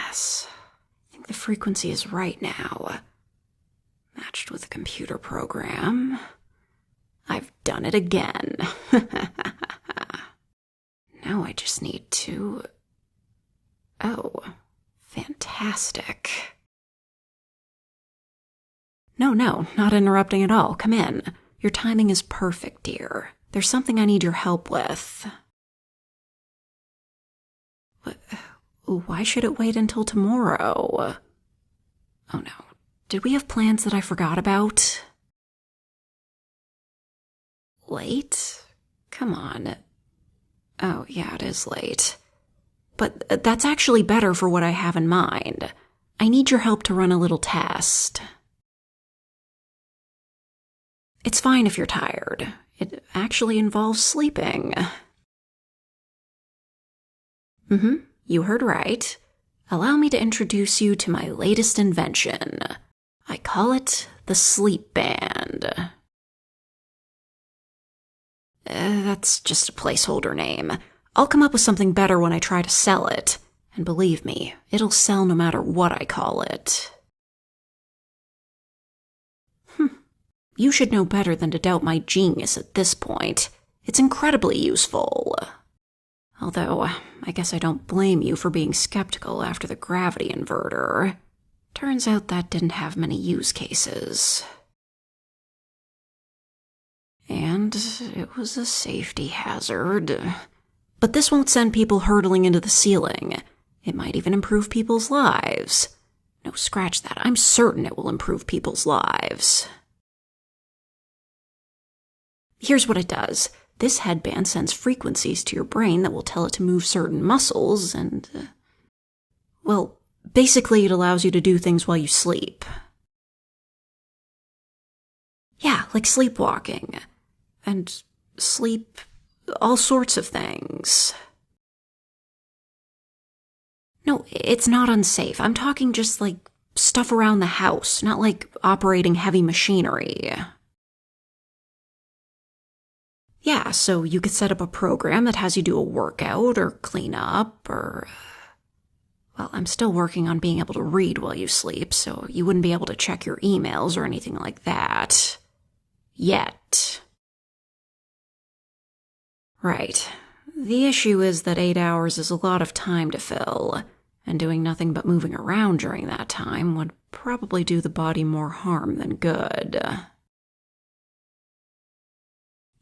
Yes, I think the frequency is right now. Matched with a computer program. I've done it again. Now I just need to... Oh, fantastic. No, not interrupting at all. Come in. Your timing is perfect, dear. There's something I need your help with. Why should it wait until tomorrow? Oh no. Did we have plans that I forgot about? Late? Come on. Oh, yeah, it is late. But that's actually better for what I have in mind. I need your help to run a little test. It's fine if you're tired. It actually involves sleeping. You heard right. Allow me to introduce you to my latest invention. I call it the sleep band. That's just a placeholder name. I'll come up with something better when I try to sell it. And believe me, it'll sell no matter what I call it. You should know better than to doubt my genius at this point. It's incredibly useful. Although, I guess I don't blame you for being skeptical after the gravity inverter. Turns out that didn't have many use cases. And it was a safety hazard. But this won't send people hurtling into the ceiling. It might even improve people's lives. No, scratch that. I'm certain it will improve people's lives. Here's what it does. This headband sends frequencies to your brain that will tell it to move certain muscles and... well, basically it allows you to do things while you sleep. Yeah, like sleepwalking. And sleep... all sorts of things. No, it's not unsafe. I'm talking just like stuff around the house, not like operating heavy machinery. Yeah, so you could set up a program that has you do a workout or clean up or... well, I'm still working on being able to read while you sleep, so you wouldn't be able to check your emails or anything like that. Yet. Right. The issue is that 8 hours is a lot of time to fill, and doing nothing but moving around during that time would probably do the body more harm than good.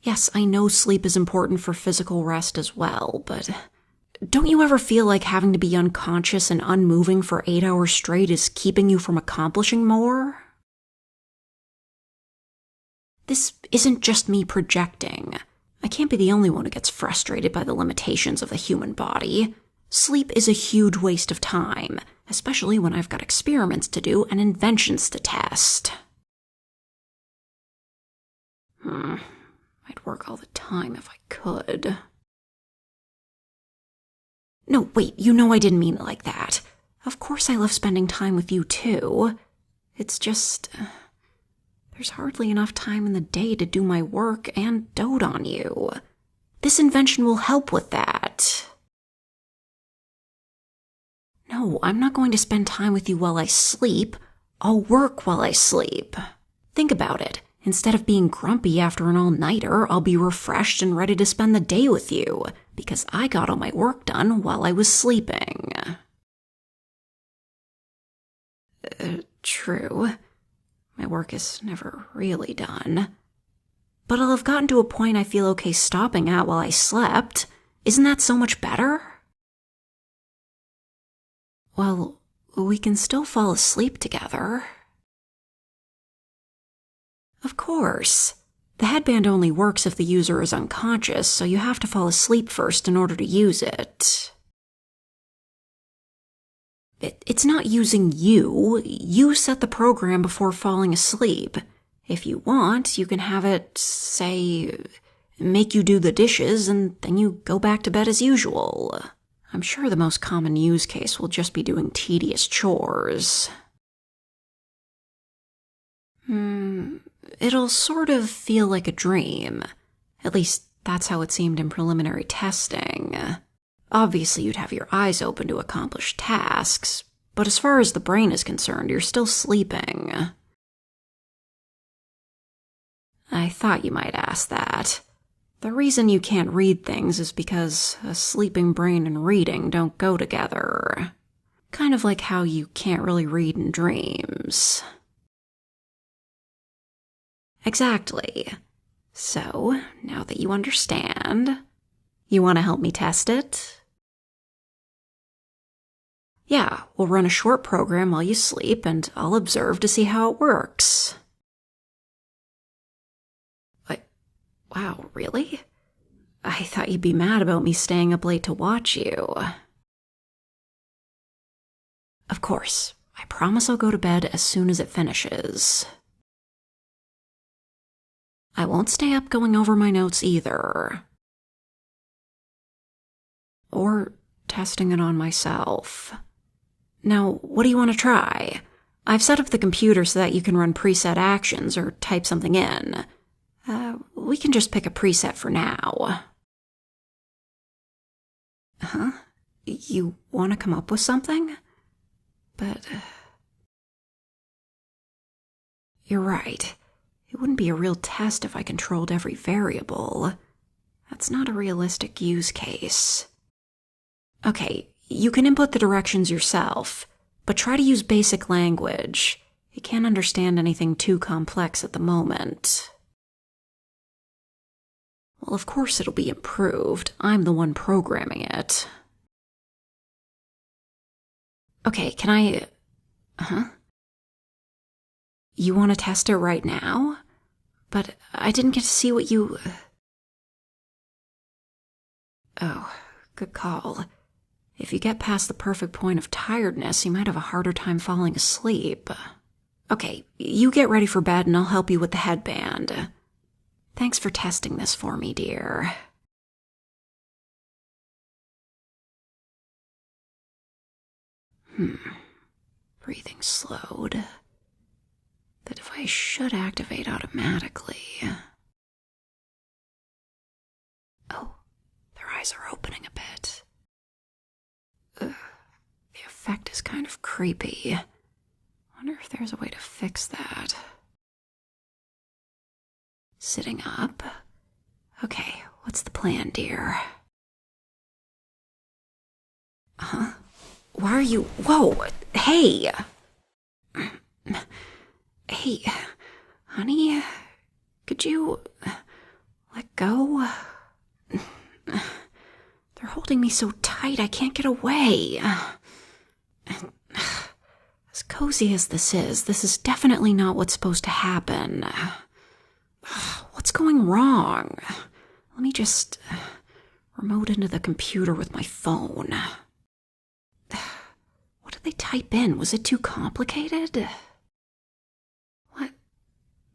Yes, I know sleep is important for physical rest as well, but don't you ever feel like having to be unconscious and unmoving for 8 hours straight is keeping you from accomplishing more? This isn't just me projecting. I can't be the only one who gets frustrated by the limitations of the human body. Sleep is a huge waste of time, especially when I've got experiments to do and inventions to test. I'd work all the time if I could. No, wait, you know I didn't mean it like that. Of course I love spending time with you too. It's just... there's hardly enough time in the day to do my work and dote on you. This invention will help with that. No, I'm not going to spend time with you while I sleep. I'll work while I sleep. Think about it. Instead of being grumpy after an all-nighter, I'll be refreshed and ready to spend the day with you, because I got all my work done while I was sleeping. True. My work is never really done. But I'll have gotten to a point I feel okay stopping at while I slept. Isn't that so much better? Well, we can still fall asleep together. Of course. The headband only works if the user is unconscious, so you have to fall asleep first in order to use it. It's not using you. You set the program before falling asleep. If you want, you can have it, say, make you do the dishes, and then you go back to bed as usual. I'm sure the most common use case will just be doing tedious chores. It'll sort of feel like a dream. At least, that's how it seemed in preliminary testing. Obviously, you'd have your eyes open to accomplish tasks, But as far as the brain is concerned, you're still sleeping. I thought you might ask that. The reason you can't read things is because a sleeping brain and reading don't go together. Kind of like how you can't really read in dreams. Exactly. So, now that you understand, you want to help me test it? Yeah, we'll run a short program while you sleep, and I'll observe to see how it works. Wow, really? I thought you'd be mad about me staying up late to watch you. Of course. I promise I'll go to bed as soon as it finishes. I won't stay up going over my notes either. Or testing it on myself. Now, what do you want to try? I've set up the computer so that you can run preset actions or type something in. We can just pick a preset for now. Huh? You want to come up with something? But... You're right. It wouldn't be a real test if I controlled every variable. That's not a realistic use case. Okay, you can input the directions yourself, but try to use basic language. You can't understand anything too complex at the moment. Well, of course it'll be improved. I'm the one programming it. Okay, can I... Huh? You want to test it right now? But I didn't get to see what you... Oh, good call. If you get past the perfect point of tiredness, you might have a harder time falling asleep. Okay, you get ready for bed and I'll help you with the headband. Thanks for testing this for me, dear. Breathing slowed. The device should activate automatically. Oh, their eyes are opening a bit. The effect is kind of creepy. Wonder if there's a way to fix that. Sitting up. Okay, what's the plan, dear? Huh? Why are you... Whoa! Hey! Hey, honey, could you let go? They're holding me so tight I can't get away. As cozy as this is definitely not what's supposed to happen. What's going wrong? Let me just remote into the computer with my phone. What did they type in? Was it too complicated? What?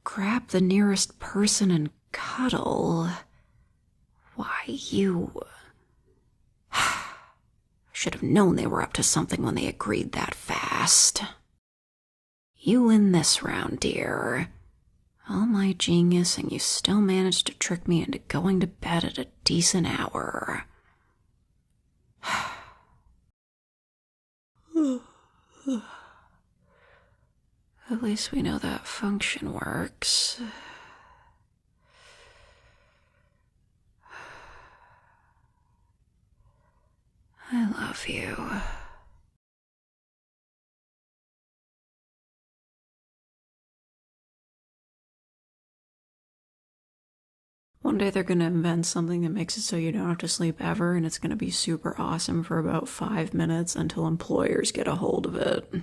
Grab the nearest person and cuddle? Why, you... I should have known they were up to something when they agreed that fast. You win this round, dear. All my genius, and you still managed to trick me into going to bed at a decent hour. At least we know that function works. I love you. One day they're gonna invent something that makes it so you don't have to sleep ever, and it's gonna be super awesome for about 5 minutes until employers get a hold of it.